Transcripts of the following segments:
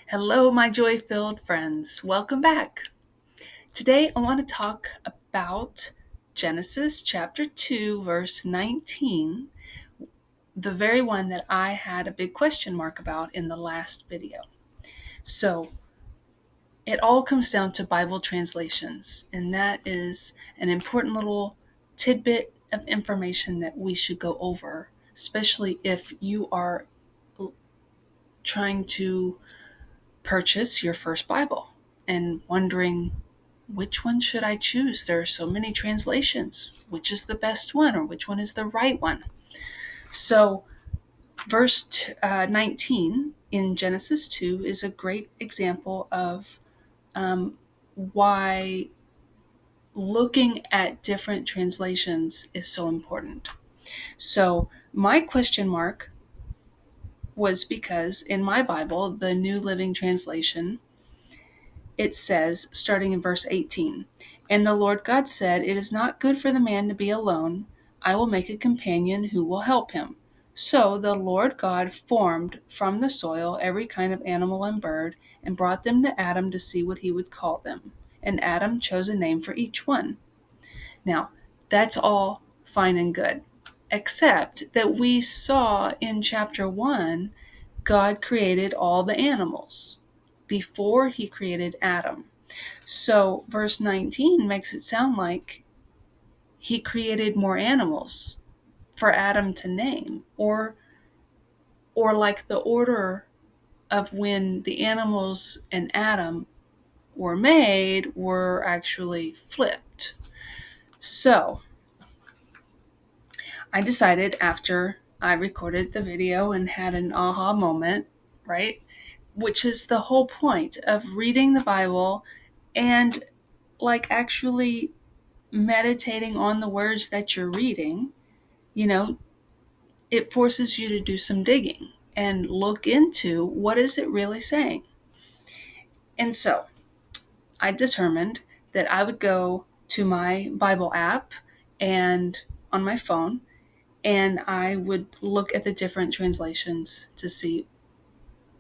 Hello, my joy-filled friends. Welcome back. Today, I want to talk about Genesis chapter 2, verse 19, the very one that I had a big question mark about in the last video. So, it all comes down to Bible translations, and that is an important little tidbit of information that we should go over, especially if you are trying to purchase your first Bible and wondering which one should I choose? There are so many translations. Which is the best one or which one is the right one? So, verse 19 in Genesis 2 is a great example of why looking at different translations is so important. So, my question mark was because in my Bible, the New Living Translation, it says, starting in verse 18, "And the Lord God said, It is not good for the man to be alone. I will make a companion who will help him. So the Lord God formed from the soil every kind of animal and bird, and brought them to Adam to see what he would call them. And Adam chose a name for each one." Now, that's all fine and good, except that we saw in chapter 1, God created all the animals before he created Adam. So verse 19 makes it sound like he created more animals for Adam to name, or like the order of when the animals and Adam were made were actually flipped. So I decided after I recorded the video and had an aha moment, right? Which is the whole point of reading the Bible and like actually meditating on the words that you're reading, you know, it forces you to do some digging and look into what is it really saying. And so I determined that I would go to my Bible app and on my phone, and I would look at the different translations to see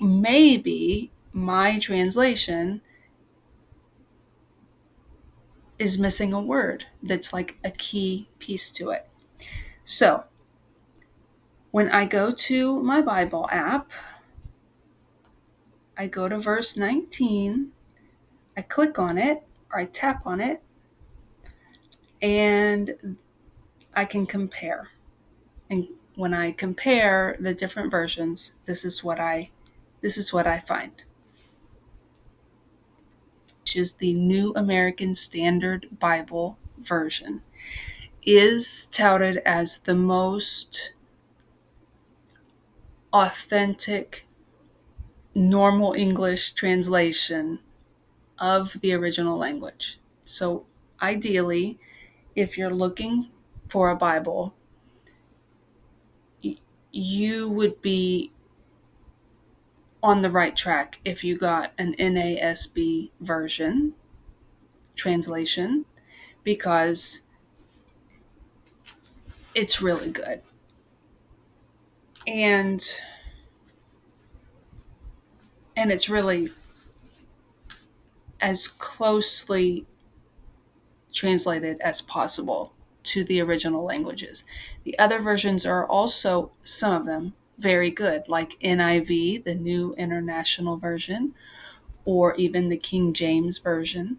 maybe my translation is missing a word that's like a key piece to it. So when I go to my Bible app, I go to verse 19, I click on it, or I tap on it, and I can compare. And when I compare the different versions, this is what I find, which is the New American Standard Bible version, is touted as the most authentic normal English translation of the original language. So ideally, if you're looking for a Bible, you would be on the right track if you got an NASB version translation, because it's really good. And it's really as closely translated as possible to the original languages. The other versions are also, some of them, very good, like NIV, the New International Version, or even the King James Version.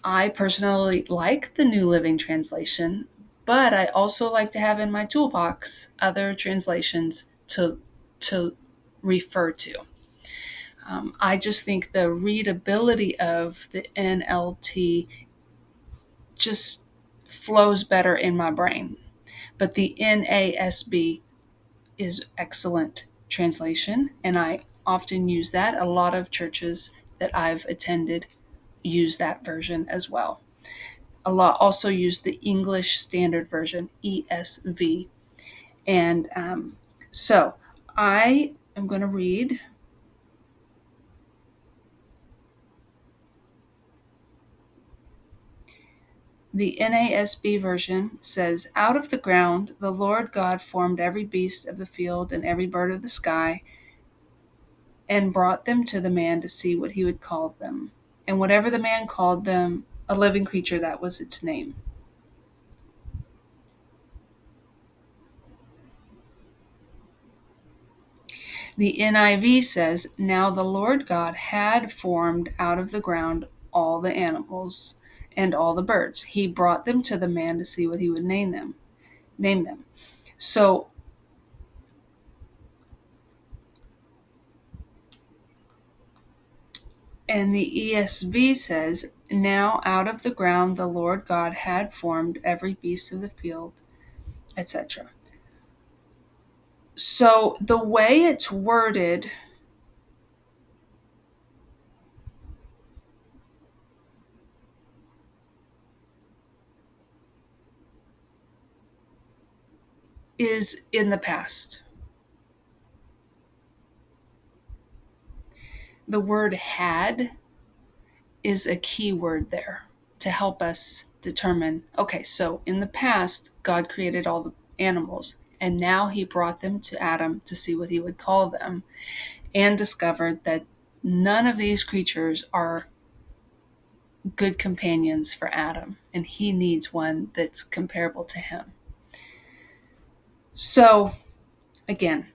I personally like the New Living Translation, but I also like to have in my toolbox other translations to refer to. I just think the readability of the NLT just flows better in my brain. But the NASB is excellent translation, and I often use that. A lot of churches that I've attended use that version as well. A lot also use the English Standard Version, ESV. And so I am going to read The NASB version says, "Out of the ground the Lord God formed every beast of the field and every bird of the sky, and brought them to the man to see what he would call them. And whatever the man called them, a living creature, that was its name." The NIV says, "Now the Lord God had formed out of the ground all the animals and all the birds. He brought them to the man to see what he would name them. So, and the ESV says, "Now out of the ground the Lord God had formed every beast of the field," etc. So the way it's worded is in the past. The word "had" is a key word there to help us determine, okay, so in the past, God created all the animals, and now he brought them to Adam to see what he would call them, and discovered that none of these creatures are good companions for Adam, and he needs one that's comparable to him. So, again,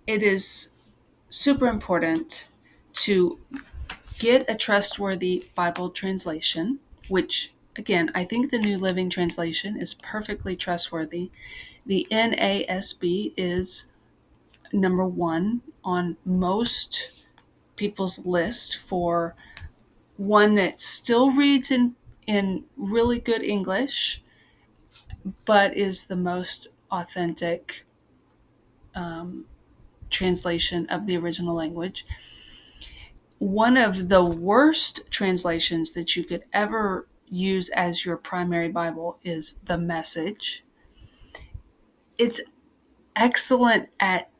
it is super important to get a trustworthy Bible translation, which, again, I think the New Living Translation is perfectly trustworthy. The NASB is number one on most people's list for one that still reads in really good English, but is the most authentic translation of the original language. One of the worst translations that you could ever use as your primary Bible is the Message. It's excellent at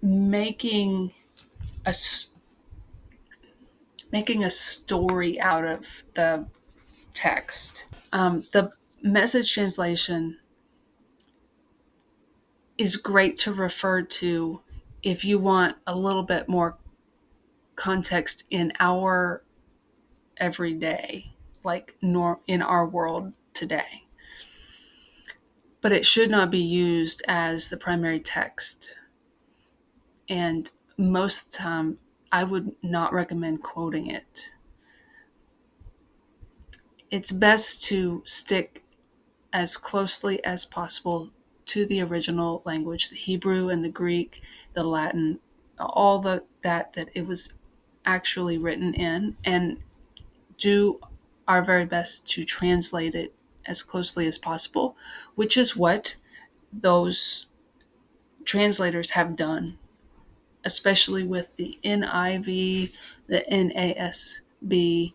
making a making a story out of the text. The Message translation is great to refer to if you want a little bit more context in our everyday, like in our world today. But it should not be used as the primary text. And most of the time, I would not recommend quoting it. It's best to stick as closely as possible to the original language, the Hebrew and the Greek, the Latin, all that it was actually written in, and do our very best to translate it as closely as possible, which is what those translators have done, especially with the NIV, the NASB,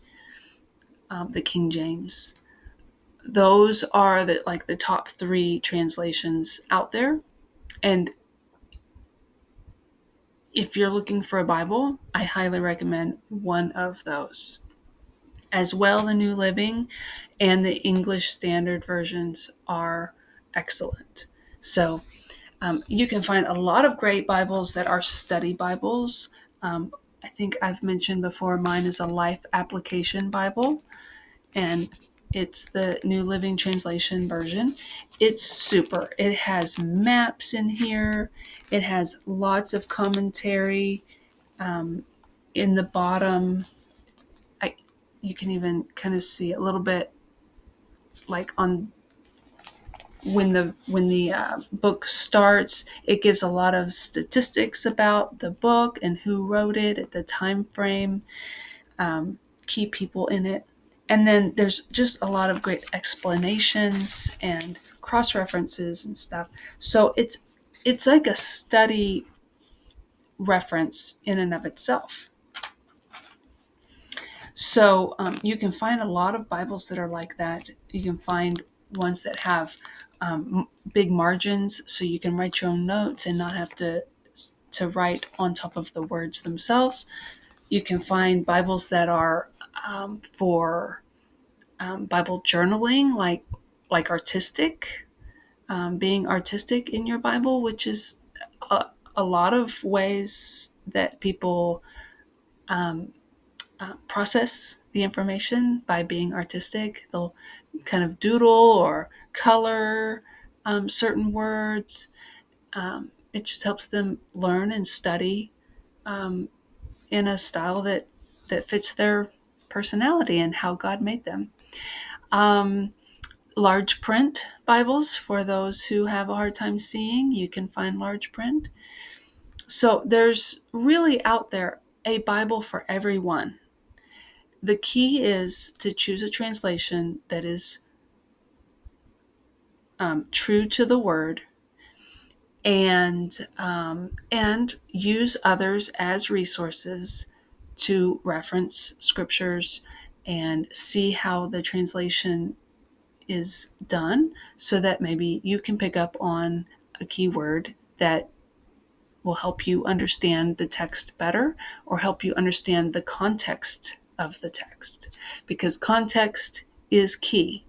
the King James. Those are the top three translations out there. And if you're looking for a Bible, I highly recommend one of those. As well, the New Living and the English Standard versions are excellent. So you can find a lot of great Bibles that are study Bibles. I think I've mentioned before, mine is a Life Application Bible, and it's the New Living Translation version. It's super. It has maps in here. It has lots of commentary in the bottom. You can even kind of see a little bit like on when the book starts. It gives a lot of statistics about the book and who wrote it at the time frame, key people in it, and then there's just a lot of great explanations and cross references and stuff. So it's like a study reference in and of itself. So you can find a lot of Bibles that are like that. You can find ones that have big margins, so you can write your own notes and not have to write on top of the words themselves. You can find Bibles that are for Bible journaling, like artistic, being artistic in your Bible, which is a lot of ways that people process the information by being artistic. They'll kind of doodle or color certain words. It just helps them learn and study in a style that fits their personality and how God made them. Um, Large print Bibles for those who have a hard time seeing. You can find large print. So there's really out there a Bible for everyone. The key is to choose a translation that is true to the word, and use others as resources to reference scriptures and see how the translation is done, so that maybe you can pick up on a keyword that will help you understand the text better, or help you understand the context of the text, because context is key.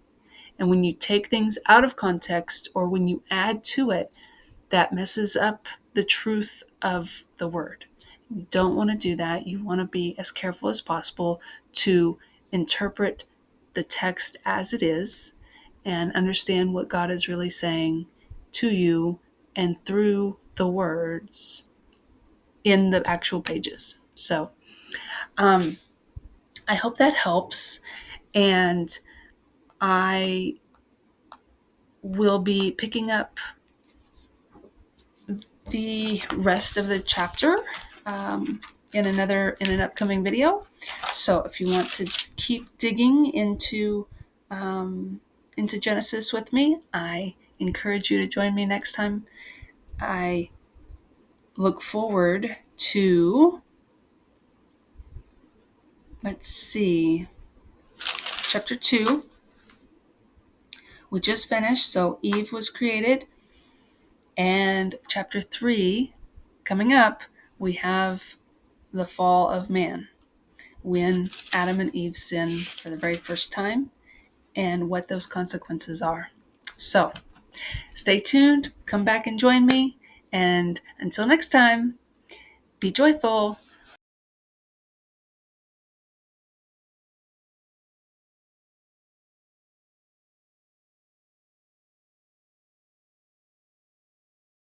And when you take things out of context, or when you add to it, that messes up the truth of the word. You don't want to do that. You want to be as careful as possible to interpret the text as it is and understand what God is really saying to you and through the words in the actual pages. So I hope that helps. And I will be picking up the rest of the chapter in an upcoming video. So if you want to keep digging into Genesis with me, I encourage you to join me next time. I look forward to, let's see, chapter 2. We just finished, so Eve was created. And chapter 3, coming up, we have the fall of man, when Adam and Eve sin for the very first time, and what those consequences are. So stay tuned, come back and join me, and until next time, be joyful.